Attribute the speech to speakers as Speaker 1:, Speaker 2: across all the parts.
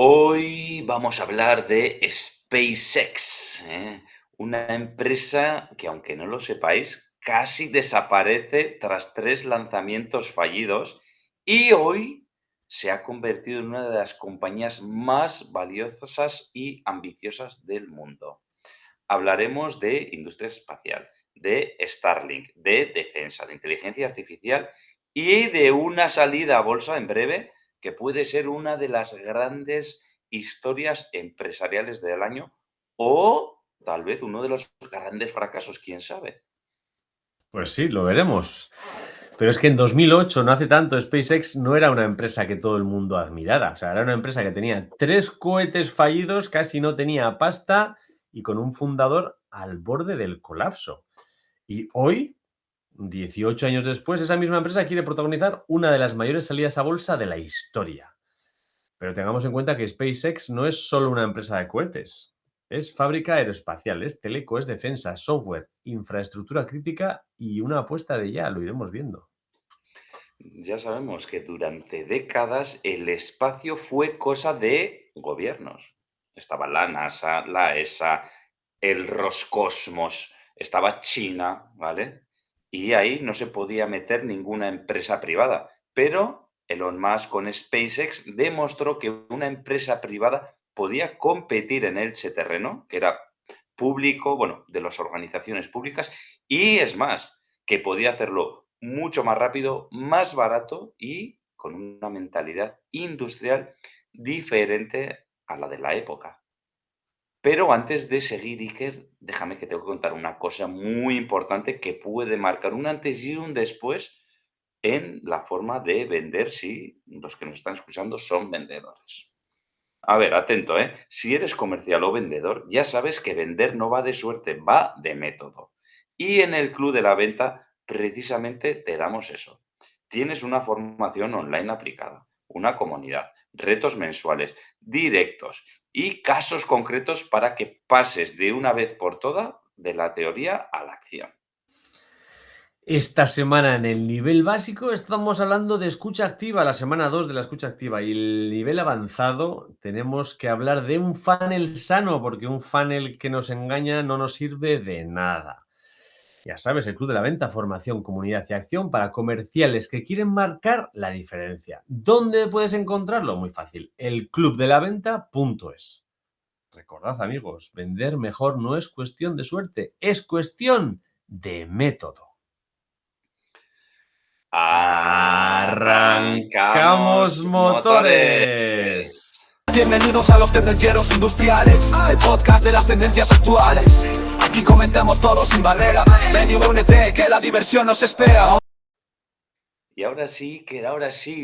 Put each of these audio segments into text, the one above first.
Speaker 1: Hoy vamos a hablar de SpaceX, una empresa que, aunque no lo sepáis, casi desaparece tras 3 lanzamientos fallidos y hoy se ha convertido en una de las compañías más valiosas y ambiciosas del mundo. Hablaremos de industria espacial, de Starlink, de defensa, de inteligencia artificial y de una salida a bolsa en breve que puede ser una de las grandes historias empresariales del año o tal vez uno de los grandes fracasos, quién sabe.
Speaker 2: Pues sí, lo veremos. Pero es que en 2008, no hace tanto, SpaceX no era una empresa que todo el mundo admirara. O sea, era una empresa que tenía 3 cohetes fallidos, casi no tenía pasta y con un fundador al borde del colapso. Y hoy, 18 años después, esa misma empresa quiere protagonizar una de las mayores salidas a bolsa de la historia. Pero tengamos en cuenta que SpaceX no es solo una empresa de cohetes. Es fábrica aeroespacial, es teleco, es defensa, software, infraestructura crítica y una apuesta de ya, lo iremos viendo.
Speaker 1: Ya sabemos que durante décadas el espacio fue cosa de gobiernos. Estaba la NASA, la ESA, el Roscosmos, estaba China, ¿vale? Y ahí no se podía meter ninguna empresa privada. Pero Elon Musk con SpaceX demostró que una empresa privada podía competir en ese terreno, que era público, bueno, de las organizaciones públicas, y es más, que podía hacerlo mucho más rápido, más barato y con una mentalidad industrial diferente a la de la época. Pero antes de seguir, Iker, déjame que te voy a contar una cosa muy importante que puede marcar un antes y un después en la forma de vender si los que nos están escuchando son vendedores. A ver, atento, ¿eh? Si eres comercial o vendedor, ya sabes que vender no va de suerte, va de método. Y en el Club de la Venta, precisamente te damos eso. Tienes una formación online aplicada, una comunidad, retos mensuales, directos y casos concretos para que pases de una vez por todas de la teoría a la acción.
Speaker 2: Esta semana en el nivel básico estamos hablando de escucha activa, la semana 2 de la escucha activa. Y el nivel avanzado tenemos que hablar de un funnel sano, porque un funnel que nos engaña no nos sirve de nada. Ya sabes, el Club de la Venta, formación, comunidad y acción para comerciales que quieren marcar la diferencia. ¿Dónde puedes encontrarlo? Muy fácil, elclubdelaventa.es. Recordad, amigos, vender mejor no es cuestión de suerte, es cuestión de método. ¡Arrancamos
Speaker 1: ¡Arrancamos motores!
Speaker 2: motores!
Speaker 3: Bienvenidos a los Tendencieros Industriales, el podcast de las tendencias actuales. Aquí comentamos todo sin barrera. Ven y únete, que la diversión nos espera.
Speaker 1: Y ahora sí,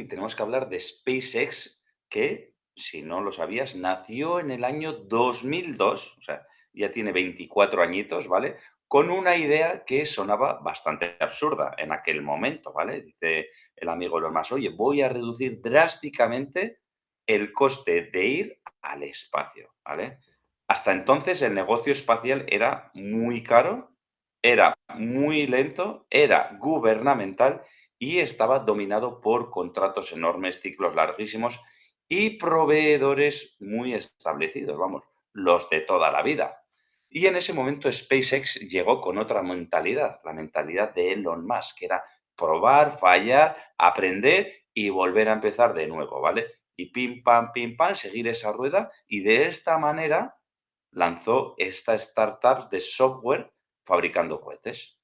Speaker 1: tenemos que hablar de SpaceX, que, si no lo sabías, nació en el año 2002, o sea, ya tiene 24 añitos, ¿vale? Con una idea que sonaba bastante absurda en aquel momento, ¿vale? Dice el amigo Elon Musk, oye, voy a reducir drásticamente el coste de ir al espacio, ¿vale? Hasta entonces el negocio espacial era muy caro, era muy lento, era gubernamental y estaba dominado por contratos enormes, ciclos larguísimos y proveedores muy establecidos, vamos, los de toda la vida. Y en ese momento SpaceX llegó con otra mentalidad, la mentalidad de Elon Musk, que era probar, fallar, aprender y volver a empezar de nuevo, ¿vale? Y pim, pam, seguir esa rueda y de esta manera lanzó estas startups de software fabricando cohetes.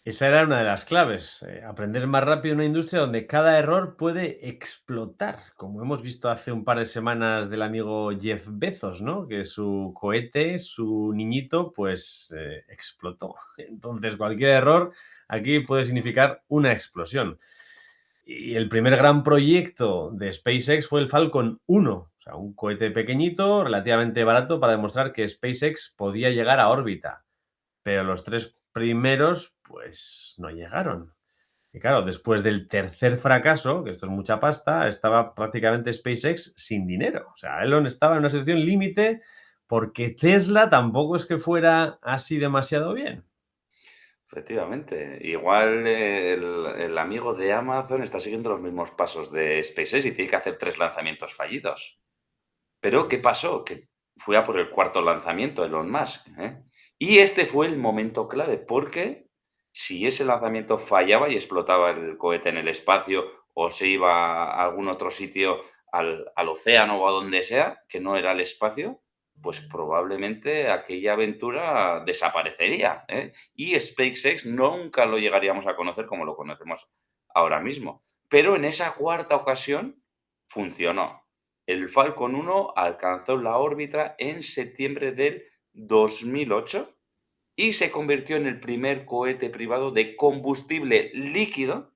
Speaker 2: Esa era una de las claves, aprender más rápido en una industria donde cada error puede explotar, como hemos visto hace un par de semanas del amigo Jeff Bezos, ¿no? Que su cohete, su niñito, pues explotó. Entonces, cualquier error aquí puede significar una explosión. Y el primer gran proyecto de SpaceX fue el Falcon 1, o sea, un cohete pequeñito, relativamente barato, para demostrar que SpaceX podía llegar a órbita. Pero los 3 primeros, pues no llegaron. Y claro, después del tercer fracaso, que esto es mucha pasta, estaba prácticamente SpaceX sin dinero. O sea, Elon estaba en una situación límite porque Tesla tampoco es que fuera así demasiado bien.
Speaker 1: Efectivamente. Igual el amigo de Amazon está siguiendo los mismos pasos de SpaceX y tiene que hacer 3 lanzamientos fallidos. Pero ¿qué pasó? Que fue a por el cuarto lanzamiento Elon Musk, ¿eh? Y este fue el momento clave, porque si ese lanzamiento fallaba y explotaba el cohete en el espacio o se iba a algún otro sitio, al océano o a donde sea, que no era el espacio, pues probablemente aquella aventura desaparecería, ¿eh? Y SpaceX nunca lo llegaríamos a conocer como lo conocemos ahora mismo. Pero en esa cuarta ocasión funcionó. El Falcon 1 alcanzó la órbita en septiembre del 2008 y se convirtió en el primer cohete privado de combustible líquido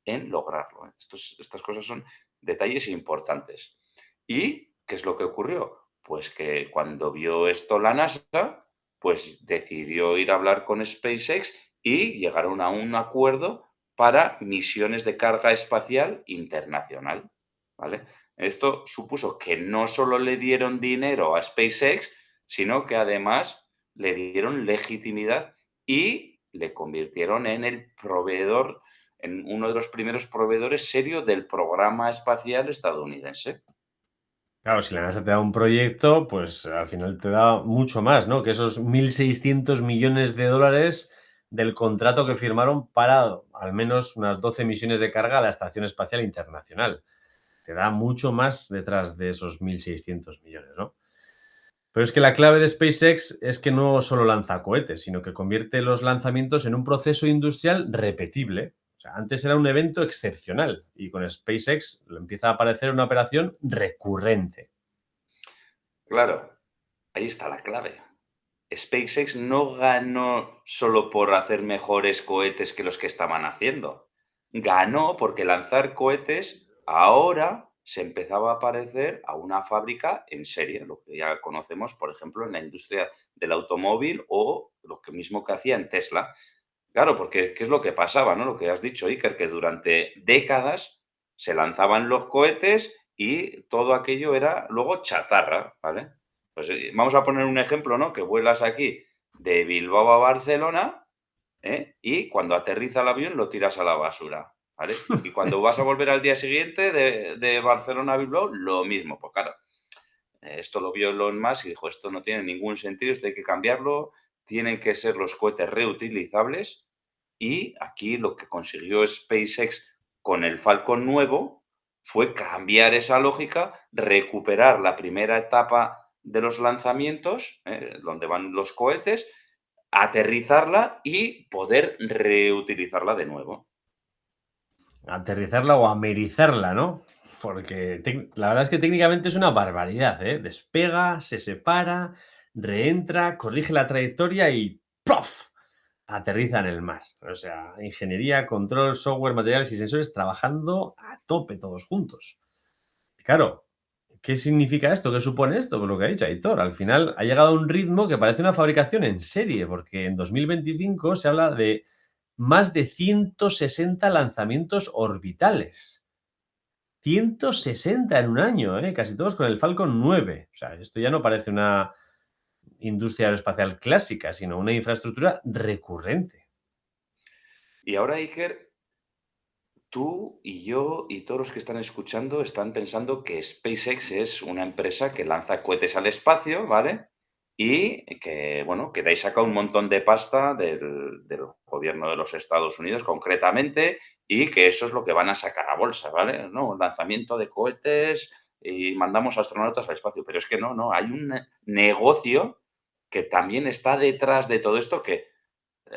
Speaker 1: en lograrlo, ¿eh? Estas cosas son detalles importantes. ¿Y qué es lo que ocurrió? Pues que cuando vio esto la NASA, pues decidió ir a hablar con SpaceX y llegaron a un acuerdo para misiones de carga espacial internacional, ¿vale? Esto supuso que no solo le dieron dinero a SpaceX, sino que además le dieron legitimidad y le convirtieron en el proveedor, en uno de los primeros proveedores serios del programa espacial estadounidense.
Speaker 2: Claro, si la NASA te da un proyecto, pues al final te da mucho más, ¿no? Que esos 1.600 millones de dólares del contrato que firmaron para al menos unas 12 misiones de carga a la Estación Espacial Internacional. Te da mucho más detrás de esos 1.600 millones, ¿no? Pero es que la clave de SpaceX es que no solo lanza cohetes, sino que convierte los lanzamientos en un proceso industrial repetible. O sea, antes era un evento excepcional y con SpaceX empieza a aparecer una operación recurrente.
Speaker 1: Claro, ahí está la clave. SpaceX no ganó solo por hacer mejores cohetes que los que estaban haciendo. Ganó porque lanzar cohetes ahora se empezaba a parecer a una fábrica en serie, lo que ya conocemos, por ejemplo, en la industria del automóvil o lo que mismo que hacía en Tesla. Claro, porque ¿qué es lo que pasaba, no? Lo que has dicho, Iker, que durante décadas se lanzaban los cohetes y todo aquello era luego chatarra, ¿vale? Pues vamos a poner un ejemplo, ¿no? Que vuelas aquí de Bilbao a Barcelona, ¿eh? Y cuando aterriza el avión lo tiras a la basura, ¿vale? Y cuando vas a volver al día siguiente de Barcelona a Bilbao, lo mismo. Pues claro, esto lo vio Elon Musk y dijo, esto no tiene ningún sentido, esto hay que cambiarlo, tienen que ser los cohetes reutilizables. Y aquí lo que consiguió SpaceX con el Falcon nuevo fue cambiar esa lógica, recuperar la primera etapa de los lanzamientos, donde van los cohetes, aterrizarla y poder reutilizarla de nuevo.
Speaker 2: Aterrizarla o amerizarla, ¿no? Porque la verdad es que técnicamente es una barbaridad, ¿eh? Despega, se separa, reentra, corrige la trayectoria y ¡prof! Aterriza en el mar. O sea, ingeniería, control, software, materiales y sensores trabajando a tope todos juntos. Claro, ¿qué significa esto? ¿Qué supone esto? Pues lo que ha dicho Aitor, al final ha llegado a un ritmo que parece una fabricación en serie, porque en 2025 se habla de más de 160 lanzamientos orbitales. 160 en un año, ¿eh? Casi todos con el Falcon 9. O sea, esto ya no parece una industria aeroespacial clásica, sino una infraestructura recurrente.
Speaker 1: Y ahora, Iker, tú y yo y todos los que están escuchando están pensando que SpaceX es una empresa que lanza cohetes al espacio, ¿vale? Y que, bueno, que de ahí saca un montón de pasta del gobierno de los Estados Unidos concretamente y que eso es lo que van a sacar a bolsa, ¿vale? No, un lanzamiento de cohetes y mandamos astronautas al espacio. Pero es que no, hay un negocio que también está detrás de todo esto que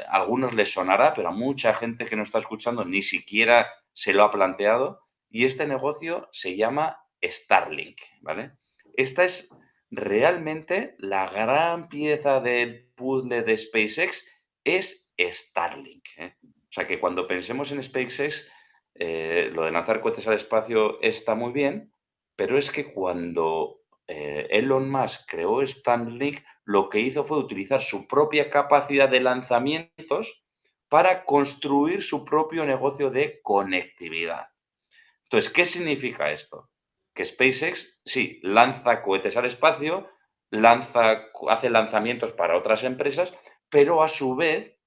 Speaker 1: a algunos les sonará, pero a mucha gente que nos está escuchando ni siquiera se lo ha planteado. Y este negocio se llama Starlink, ¿vale? Esta es realmente la gran pieza del puzzle de SpaceX, es Starlink, ¿eh? O sea que cuando pensemos en SpaceX, lo de lanzar cohetes al espacio está muy bien, pero es que cuando Elon Musk creó Starlink, lo que hizo fue utilizar su propia capacidad de lanzamientos para construir su propio negocio de conectividad. Entonces, ¿qué significa esto? Que SpaceX, sí, lanza cohetes al espacio, hace lanzamientos para otras empresas, pero a su vez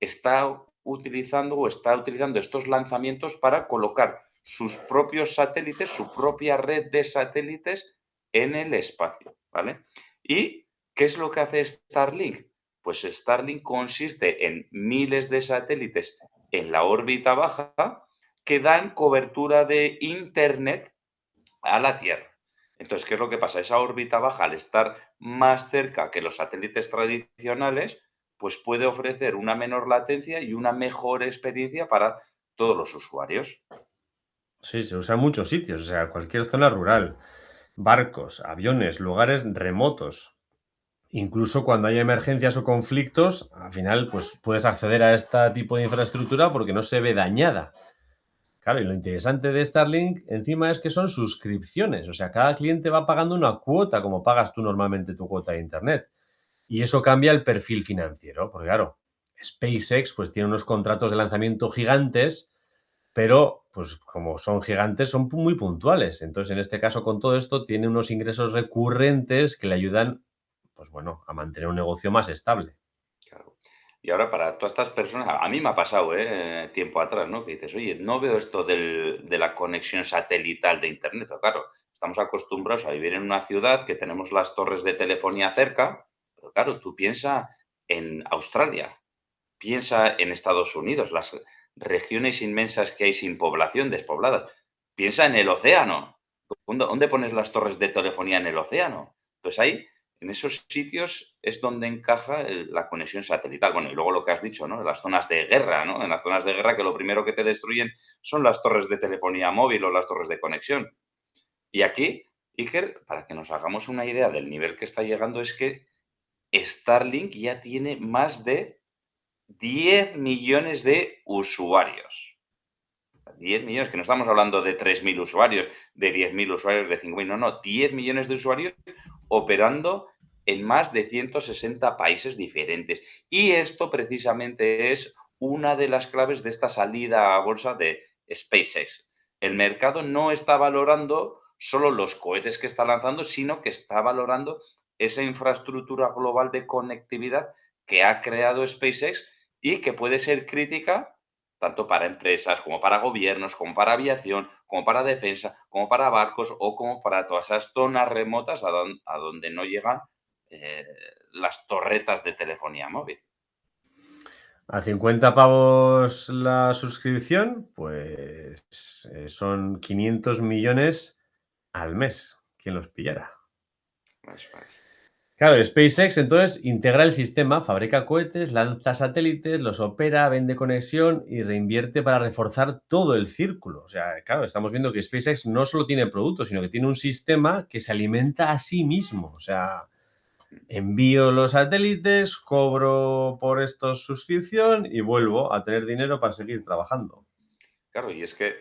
Speaker 1: está utilizando estos lanzamientos para colocar sus propios satélites, su propia red de satélites en el espacio, ¿vale? ¿Y qué es lo que hace Starlink? Pues Starlink consiste en miles de satélites en la órbita baja que dan cobertura de Internet a la Tierra. Entonces, ¿qué es lo que pasa? Esa órbita baja, al estar más cerca que los satélites tradicionales, pues puede ofrecer una menor latencia y una mejor experiencia para todos los usuarios.
Speaker 2: Sí, se usa en muchos sitios, o sea, cualquier zona rural, barcos, aviones, lugares remotos. Incluso cuando hay emergencias o conflictos, al final, pues puedes acceder a este tipo de infraestructura porque no se ve dañada. Claro, y lo interesante de Starlink encima es que son suscripciones, o sea, cada cliente va pagando una cuota como pagas tú normalmente tu cuota de internet. Y eso cambia el perfil financiero, porque claro, SpaceX pues tiene unos contratos de lanzamiento gigantes, pero pues como son gigantes son muy puntuales. Entonces, en este caso con todo esto tiene unos ingresos recurrentes que le ayudan, pues bueno, a mantener un negocio más estable.
Speaker 1: Claro. Y ahora para todas estas personas, a mí me ha pasado, tiempo atrás, ¿no? Que dices, oye, no veo esto de la conexión satelital de Internet. Pero claro, estamos acostumbrados a vivir en una ciudad que tenemos las torres de telefonía cerca, pero claro, tú piensa en Australia, piensa en Estados Unidos, las regiones inmensas que hay sin población, despobladas. Piensa en el océano. ¿Dónde pones las torres de telefonía en el océano? Entonces ahí, en esos sitios, es donde encaja la conexión satelital. Bueno, y luego lo que has dicho, ¿no? En las zonas de guerra, ¿no? En las zonas de guerra que lo primero que te destruyen son las torres de telefonía móvil o las torres de conexión. Y aquí, Iker, para que nos hagamos una idea del nivel que está llegando, es que Starlink ya tiene más de 10 millones de usuarios. 10 millones, que no estamos hablando de 3.000 usuarios, de 10.000 usuarios, de 5.000, no, 10 millones de usuarios operando en más de 160 países diferentes. Y esto precisamente es una de las claves de esta salida a bolsa de SpaceX. El mercado no está valorando solo los cohetes que está lanzando, sino que está valorando esa infraestructura global de conectividad que ha creado SpaceX y que puede ser crítica tanto para empresas, como para gobiernos, como para aviación, como para defensa, como para barcos o como para todas esas zonas remotas a donde no llegan eh, las torretas de telefonía móvil.
Speaker 2: A 50 pavos la suscripción, pues son 500 millones al mes. ¿Quién los pillara?
Speaker 1: Eso es.
Speaker 2: Claro, SpaceX entonces integra el sistema, fabrica cohetes, lanza satélites, los opera, vende conexión y reinvierte para reforzar todo el círculo. O sea, claro, estamos viendo que SpaceX no solo tiene productos, sino que tiene un sistema que se alimenta a sí mismo. O sea, envío los satélites, cobro por estos suscripción y vuelvo a tener dinero para seguir trabajando.
Speaker 1: Claro, y es que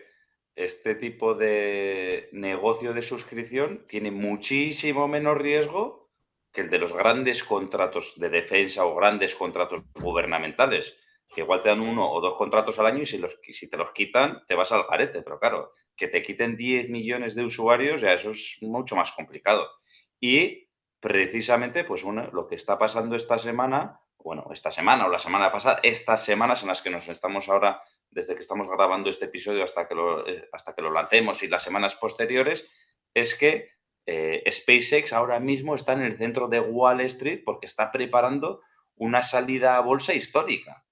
Speaker 1: este tipo de negocio de suscripción tiene muchísimo menos riesgo que el de los grandes contratos de defensa o grandes contratos gubernamentales, que igual te dan uno o dos contratos al año y si te los quitan, te vas al garete. Pero claro, que te quiten 10 millones de usuarios, ya eso es mucho más complicado. Y precisamente, pues bueno, lo que está pasando esta semana, bueno, esta semana o la semana pasada, estas semanas en las que nos estamos ahora desde que estamos grabando este episodio hasta que lo lancemos y las semanas posteriores, es que SpaceX ahora mismo está en el centro de Wall Street porque está preparando una salida a bolsa histórica.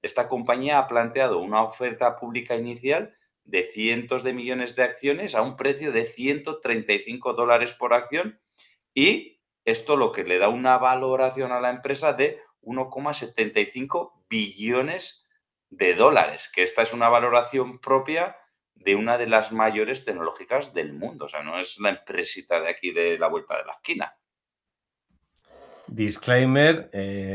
Speaker 1: Esta compañía ha planteado una oferta pública inicial de cientos de millones de acciones a un precio de $135 por acción y esto lo que le da una valoración a la empresa de 1,75 billones de dólares, que esta es una valoración propia de una de las mayores tecnológicas del mundo. O sea, no es la empresita de aquí de la vuelta de la esquina.
Speaker 2: Disclaimer,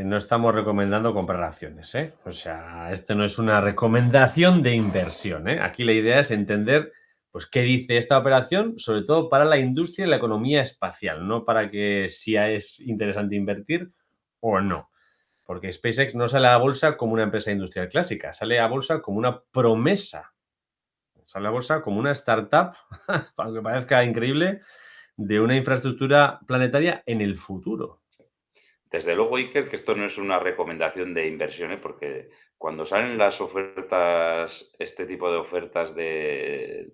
Speaker 2: no estamos recomendando comprar acciones, ¿eh? O sea, esto no es una recomendación de inversión, ¿eh? Aquí la idea es entender, pues, qué dice esta operación, sobre todo para la industria y la economía espacial, no para que si es interesante invertir o no. Porque SpaceX no sale a la bolsa como una empresa industrial clásica, sale a bolsa como una promesa, sale a bolsa como una startup, aunque parezca increíble, de una infraestructura planetaria en el futuro.
Speaker 1: Desde luego, Iker, que esto no es una recomendación de inversión, porque cuando salen las ofertas, este tipo de ofertas de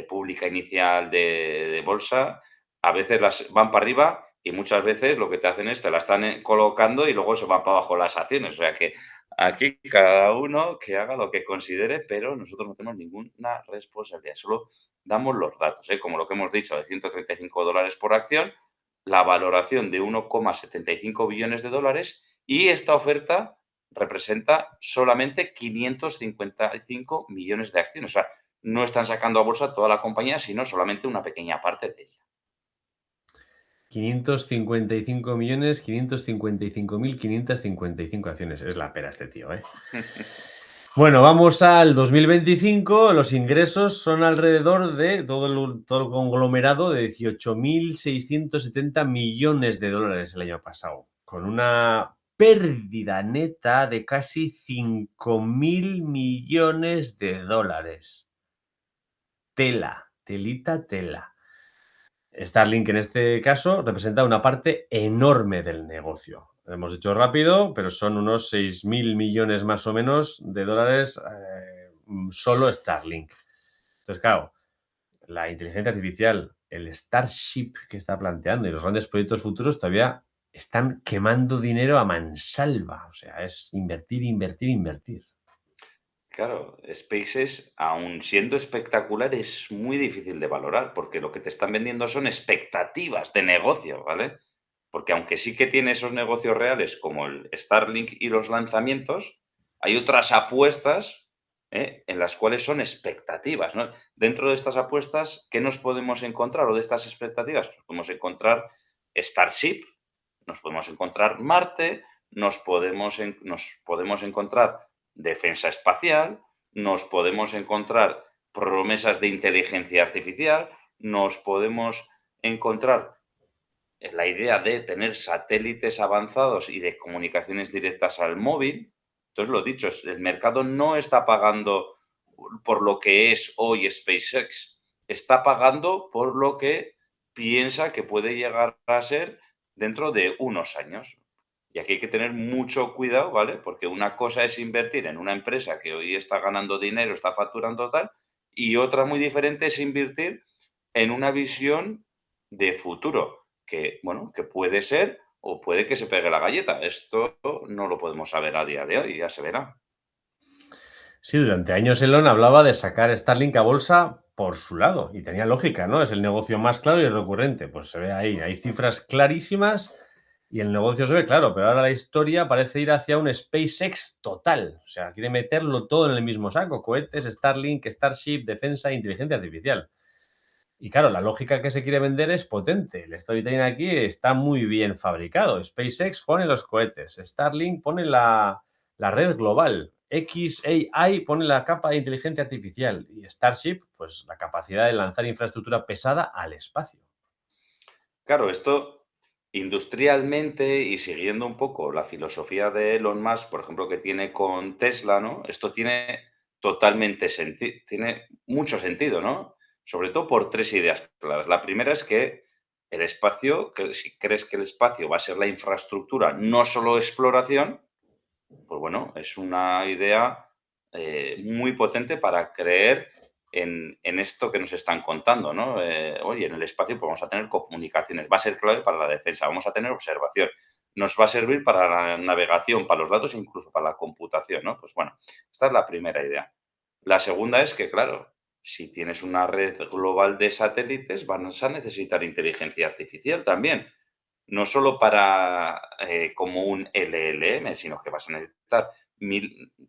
Speaker 1: pública inicial de bolsa, a veces las van para arriba y muchas veces lo que te hacen es te la están colocando y luego se van para abajo las acciones. O sea que aquí cada uno que haga lo que considere, pero nosotros no tenemos ninguna responsabilidad, solo damos los datos, ¿eh? Como lo que hemos dicho, de $135 por acción, la valoración de 1,75 billones de dólares y esta oferta representa solamente 555 millones de acciones. O sea, no están sacando a bolsa toda la compañía, sino solamente una pequeña parte de ella.
Speaker 2: 555 millones, 555.555 acciones. Es la pera este tío, ¿eh? Bueno, vamos al 2025. Los ingresos son alrededor de todo el conglomerado de 18.670 millones de dólares el año pasado, con una pérdida neta de casi 5.000 millones de dólares. Tela, telita, tela. Starlink en este caso representa una parte enorme del negocio. Lo hemos dicho rápido, pero son unos 6.000 millones más o menos de dólares solo Starlink. Entonces, claro, la inteligencia artificial, el Starship que está planteando y los grandes proyectos futuros todavía están quemando dinero a mansalva. O sea, es invertir, invertir, invertir.
Speaker 1: Claro, SpaceX, aun siendo espectacular, es muy difícil de valorar porque lo que te están vendiendo son expectativas de negocio, ¿vale? Porque aunque sí que tiene esos negocios reales como el Starlink y los lanzamientos, hay otras apuestas, en las cuales son expectativas, ¿no? Dentro de estas apuestas, ¿qué nos podemos encontrar? O de estas expectativas, nos podemos encontrar Starship, nos podemos encontrar Marte, nos podemos encontrar defensa espacial, nos podemos encontrar promesas de inteligencia artificial, nos podemos encontrar la idea de tener satélites avanzados y de comunicaciones directas al móvil. Entonces, lo dicho, el mercado no está pagando por lo que es hoy SpaceX, está pagando por lo que piensa que puede llegar a ser dentro de unos años. Y aquí hay que tener mucho cuidado, ¿vale? Porque una cosa es invertir en una empresa que hoy está ganando dinero, está facturando tal, y otra muy diferente es invertir en una visión de futuro, que, bueno, que puede ser o puede que se pegue la galleta. Esto no lo podemos saber a día de hoy, ya se verá.
Speaker 2: Sí, durante años Elon hablaba de sacar Starlink a bolsa por su lado y tenía lógica, ¿no? Es el negocio más claro y recurrente. Pues se ve ahí, hay cifras clarísimas y el negocio se ve claro, pero ahora la historia parece ir hacia un SpaceX total. O sea, quiere meterlo todo en el mismo saco: cohetes, Starlink, Starship, defensa e inteligencia artificial. Y claro, la lógica que se quiere vender es potente. El storytelling aquí está muy bien fabricado. SpaceX pone los cohetes, Starlink pone la red global, xAI pone la capa de inteligencia artificial y Starship, pues la capacidad de lanzar infraestructura pesada al espacio.
Speaker 1: Claro, esto industrialmente y siguiendo un poco la filosofía de Elon Musk, por ejemplo, que tiene con Tesla, ¿no? Esto tiene totalmente sentido, tiene mucho sentido, ¿no? Sobre todo por tres ideas claras. La primera es que el espacio, que si crees que el espacio va a ser la infraestructura, no solo exploración, pues bueno, es una idea muy potente para creer en esto que nos están contando, ¿no? Oye, en el espacio pues vamos a tener comunicaciones, va a ser clave para la defensa, vamos a tener observación, nos va a servir para la navegación, para los datos e incluso para la computación, ¿no? Pues bueno, esta es la primera idea. La segunda es que, claro, si tienes una red global de satélites, vas a necesitar inteligencia artificial también, no solo para como un LLM, sino que vas a necesitar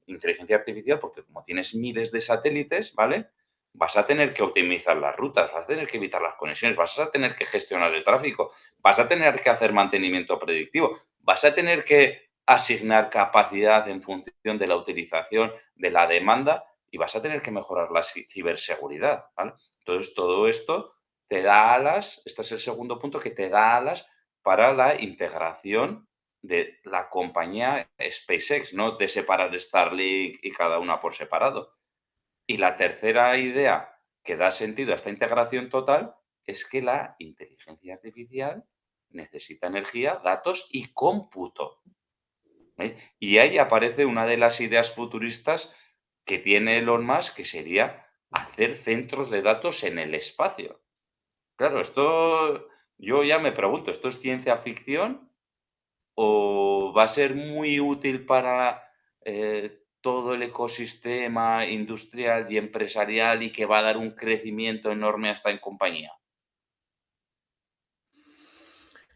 Speaker 1: inteligencia artificial porque como tienes miles de satélites, ¿vale? Vas a tener que optimizar las rutas, vas a tener que evitar las conexiones, vas a tener que gestionar el tráfico, vas a tener que hacer mantenimiento predictivo, vas a tener que asignar capacidad en función de la utilización, de la demanda y vas a tener que mejorar la ciberseguridad, ¿vale? Entonces, todo esto te da alas, este es el segundo punto, que te da alas para la integración de la compañía SpaceX, no de separar Starlink y cada una por separado. Y la tercera idea que da sentido a esta integración total es que la inteligencia artificial necesita energía, datos y cómputo. Y ahí aparece una de las ideas futuristas que tiene Elon Musk, que sería hacer centros de datos en el espacio. Claro, esto Yo ya me pregunto, ¿esto es ciencia ficción o va a ser muy útil para todo el ecosistema industrial y empresarial y que va a dar un crecimiento enorme a esta compañía?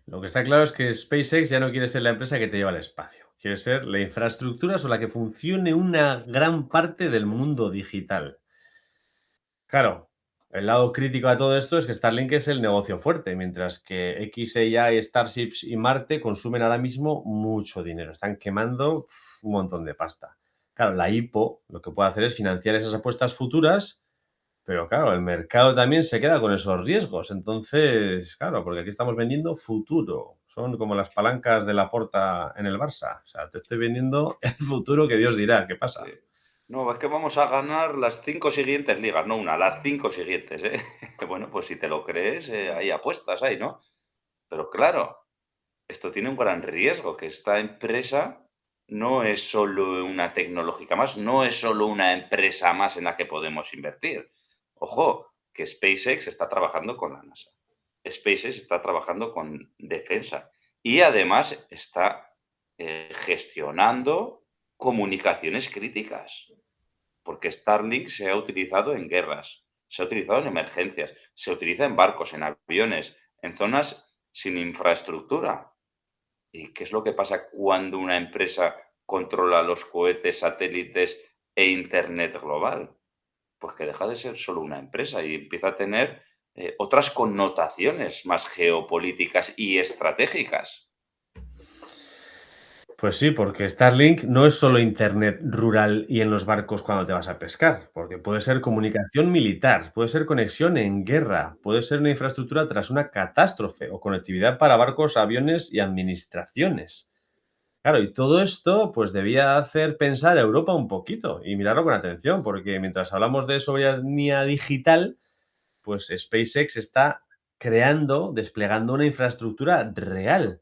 Speaker 2: Lo que está claro es que SpaceX ya no quiere ser la empresa que te lleva al espacio. Quiere ser la infraestructura sobre la que funcione una gran parte del mundo digital. Claro, el lado crítico a todo esto es que Starlink es el negocio fuerte, mientras que XAI, Starships y Marte consumen ahora mismo mucho dinero. Están quemando un montón de pasta. Claro, la IPO lo que puede hacer es financiar esas apuestas futuras, pero claro, el mercado también se queda con esos riesgos. Entonces, claro, porque aquí estamos vendiendo futuro. Son como las palancas de la porta en el Barça. O sea, te estoy vendiendo el futuro que Dios dirá. ¿Qué
Speaker 1: Sí.
Speaker 2: pasa?
Speaker 1: No, es que vamos a ganar las 5 siguientes ligas, no una, las 5 siguientes, ¿eh? Bueno, pues si te lo crees, hay apuestas ahí, ¿no? Pero claro, esto tiene un gran riesgo, que esta empresa no es solo una tecnológica más, no es solo una empresa más en la que podemos invertir. Ojo, que SpaceX está trabajando con la NASA. SpaceX está trabajando con defensa y además está gestionando comunicaciones críticas, porque Starlink se ha utilizado en guerras, se ha utilizado en emergencias, se utiliza en barcos, en aviones, en zonas sin infraestructura. ¿Y qué es lo que pasa cuando una empresa controla los cohetes, satélites e Internet global? Pues que deja de ser solo una empresa y empieza a tener otras connotaciones más geopolíticas y estratégicas.
Speaker 2: Pues sí, porque Starlink no es solo internet rural y en los barcos cuando te vas a pescar, porque puede ser comunicación militar, puede ser conexión en guerra, puede ser una infraestructura tras una catástrofe o conectividad para barcos, aviones y administraciones. Claro, y todo esto pues debía hacer pensar a Europa un poquito y mirarlo con atención, porque mientras hablamos de soberanía digital, pues SpaceX está creando, desplegando una infraestructura real.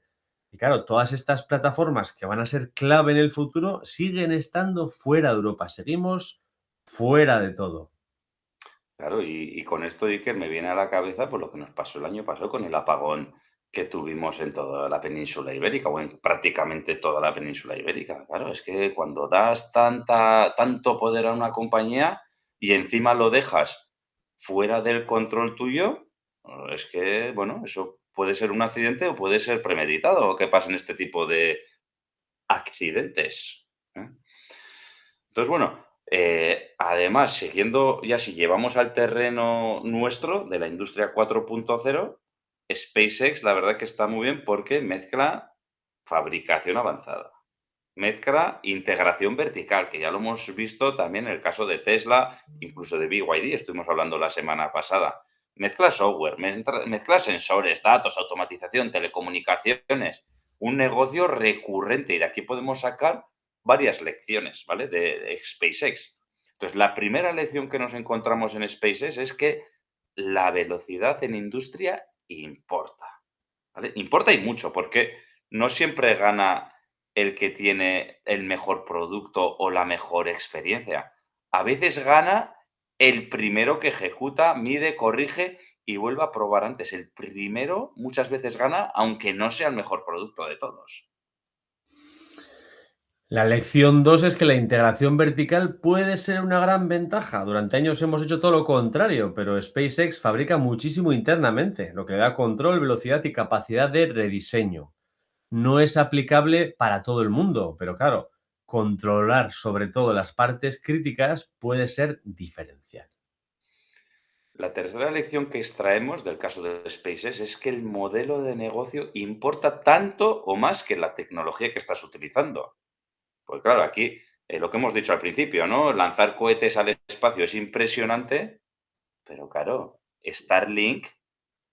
Speaker 2: Y claro, todas estas plataformas que van a ser clave en el futuro siguen estando fuera de Europa. Seguimos fuera de todo.
Speaker 1: Claro, y con esto, Iker, me viene a la cabeza pues, lo que nos pasó el año pasado con el apagón que tuvimos en toda la península ibérica, o en prácticamente toda la península ibérica. Claro, es que cuando das tanto poder a una compañía y encima lo dejas fuera del control tuyo, es que, bueno, eso puede ser un accidente o puede ser premeditado que pasen este tipo de accidentes. ¿Eh? Entonces, bueno, además, siguiendo, ya si llevamos al terreno nuestro de la industria 4.0, SpaceX la verdad que está muy bien porque mezcla fabricación avanzada, mezcla integración vertical, que ya lo hemos visto también en el caso de Tesla, incluso de BYD, estuvimos hablando la semana pasada. Mezcla software, mezcla sensores, datos, automatización, telecomunicaciones, un negocio recurrente y de aquí podemos sacar varias lecciones, ¿vale? De SpaceX. Entonces, la primera lección que nos encontramos en SpaceX es que la velocidad en industria importa, ¿vale? Importa y mucho, porque no siempre gana el que tiene el mejor producto o la mejor experiencia. A veces gana el primero que ejecuta, mide, corrige y vuelve a probar antes. El primero muchas veces gana, aunque no sea el mejor producto de todos.
Speaker 2: La lección 2 es que la integración vertical puede ser una gran ventaja. Durante años hemos hecho todo lo contrario, pero SpaceX fabrica muchísimo internamente, lo que le da control, velocidad y capacidad de rediseño. No es aplicable para todo el mundo, pero claro, controlar sobre todo las partes críticas puede ser diferencial.
Speaker 1: La tercera lección que extraemos del caso de SpaceX es que el modelo de negocio importa tanto o más que la tecnología que estás utilizando. Pues claro, aquí lo que hemos dicho al principio, ¿no? Lanzar cohetes al espacio es impresionante, pero claro, Starlink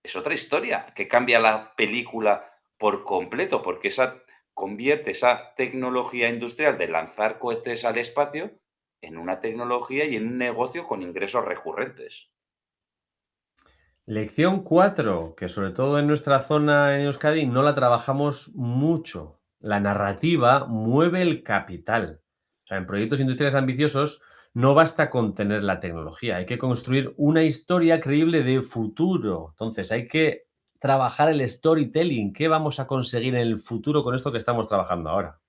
Speaker 1: es otra historia que cambia la película por completo, porque esa convierte esa tecnología industrial de lanzar cohetes al espacio en una tecnología y en un negocio con ingresos recurrentes.
Speaker 2: Lección 4, que sobre todo en nuestra zona en Euskadi no la trabajamos mucho. La narrativa mueve el capital. O sea, en proyectos industriales ambiciosos no basta con tener la tecnología, hay que construir una historia creíble de futuro. Entonces, hay que trabajar el storytelling? ¿Qué vamos a conseguir en el futuro con esto que estamos trabajando ahora?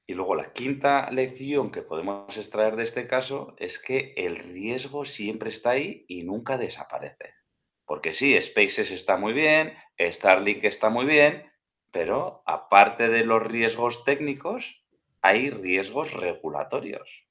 Speaker 1: Y luego la quinta lección que podemos extraer de este caso es que el riesgo siempre está ahí y nunca desaparece. Porque sí, SpaceX está muy bien, Starlink está muy bien, pero aparte de los riesgos técnicos, hay riesgos regulatorios.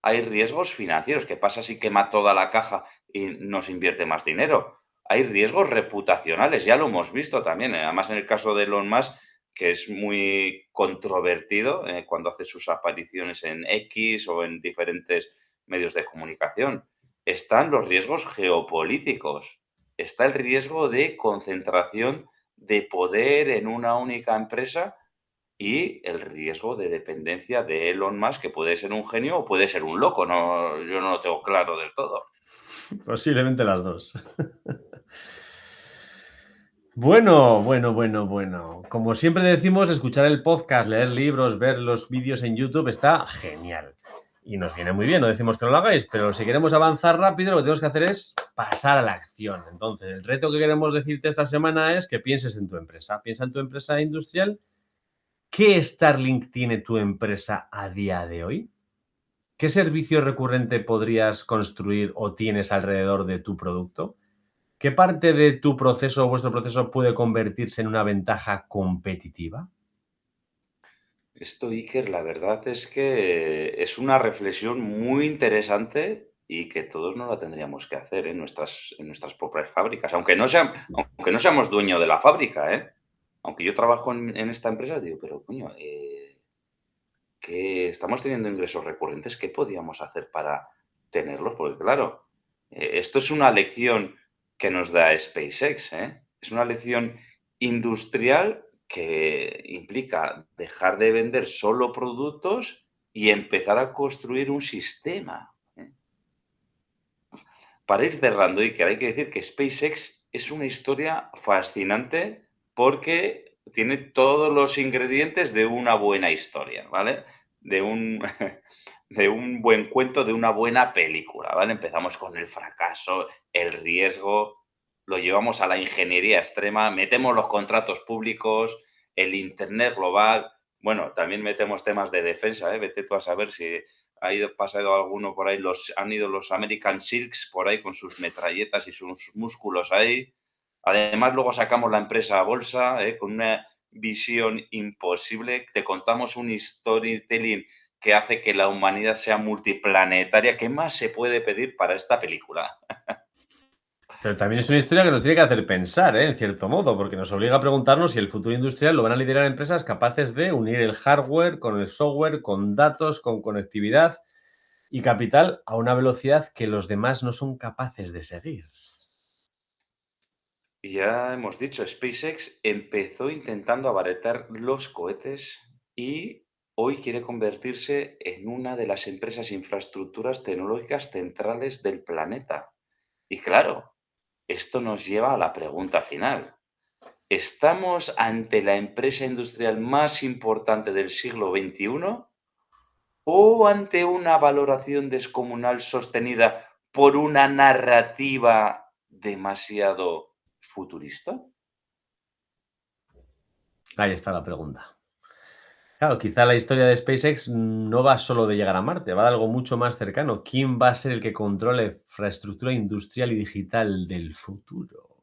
Speaker 1: Hay riesgos financieros. ¿Qué pasa si quema toda la caja y nos invierte más dinero? Hay riesgos reputacionales, ya lo hemos visto también. Además, en el caso de Elon Musk, que es muy controvertido cuando hace sus apariciones en X o en diferentes medios de comunicación. Están los riesgos geopolíticos. Está el riesgo de concentración de poder en una única empresa y el riesgo de dependencia de Elon Musk, que puede ser un genio o puede ser un loco, no, yo no lo tengo claro del todo.
Speaker 2: Posiblemente las dos. Bueno. Como siempre decimos, escuchar el podcast, leer libros, ver los vídeos en YouTube está genial. Y nos viene muy bien, no decimos que no lo hagáis, pero si queremos avanzar rápido, lo que tenemos que hacer es pasar a la acción. Entonces, el reto que queremos decirte esta semana es que pienses en tu empresa. Piensa en tu empresa industrial. ¿Qué Starlink tiene tu empresa a día de hoy? ¿Qué servicio recurrente podrías construir o tienes alrededor de tu producto? ¿Qué parte de tu proceso o vuestro proceso puede convertirse en una ventaja competitiva?
Speaker 1: Esto, Iker, la verdad es que es una reflexión muy interesante y que todos no la tendríamos que hacer en nuestras propias fábricas, aunque no seamos dueño de la fábrica, ¿eh? Aunque yo trabajo en esta empresa, digo, pero coño, que estamos teniendo ingresos recurrentes, ¿qué podíamos hacer para tenerlos? Porque claro, esto es una lección que nos da SpaceX, ¿eh? Es una lección industrial que implica dejar de vender solo productos y empezar a construir un sistema, ¿eh? Para ir cerrando, Iker, hay que decir que SpaceX es una historia fascinante porque tiene todos los ingredientes de una buena historia, ¿vale? De un, de un buen cuento, de una buena película, ¿vale? Empezamos con el fracaso, el riesgo, lo llevamos a la ingeniería extrema, metemos los contratos públicos, el Internet global, bueno, también metemos temas de defensa, ¿eh? Vete tú a saber si pasado alguno por ahí, han ido los American Silks por ahí con sus metralletas y sus músculos ahí. Además, luego sacamos la empresa a bolsa, con una visión imposible. Te contamos un storytelling que hace que la humanidad sea multiplanetaria. ¿Qué más se puede pedir para esta película?
Speaker 2: Pero también es una historia que nos tiene que hacer pensar, ¿eh? En cierto modo, porque nos obliga a preguntarnos si el futuro industrial lo van a liderar empresas capaces de unir el hardware con el software, con datos, con conectividad y capital a una velocidad que los demás no son capaces de seguir.
Speaker 1: Ya hemos dicho, SpaceX empezó intentando abaratar los cohetes y hoy quiere convertirse en una de las empresas infraestructuras tecnológicas centrales del planeta. Y claro, esto nos lleva a la pregunta final. ¿Estamos ante la empresa industrial más importante del siglo XXI o ante una valoración descomunal sostenida por una narrativa demasiado futurista?
Speaker 2: Ahí está la pregunta. Claro, quizá la historia de SpaceX no va solo de llegar a Marte, va de algo mucho más cercano. ¿Quién va a ser el que controle la infraestructura industrial y digital del futuro?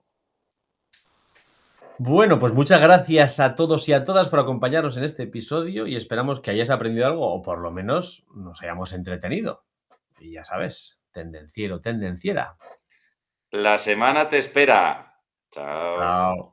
Speaker 2: Bueno, pues muchas gracias a todos y a todas por acompañarnos en este episodio y esperamos que hayas aprendido algo o por lo menos nos hayamos entretenido. Y ya sabes, tendenciero, tendenciera.
Speaker 1: La semana te espera. Chao.
Speaker 2: Chao.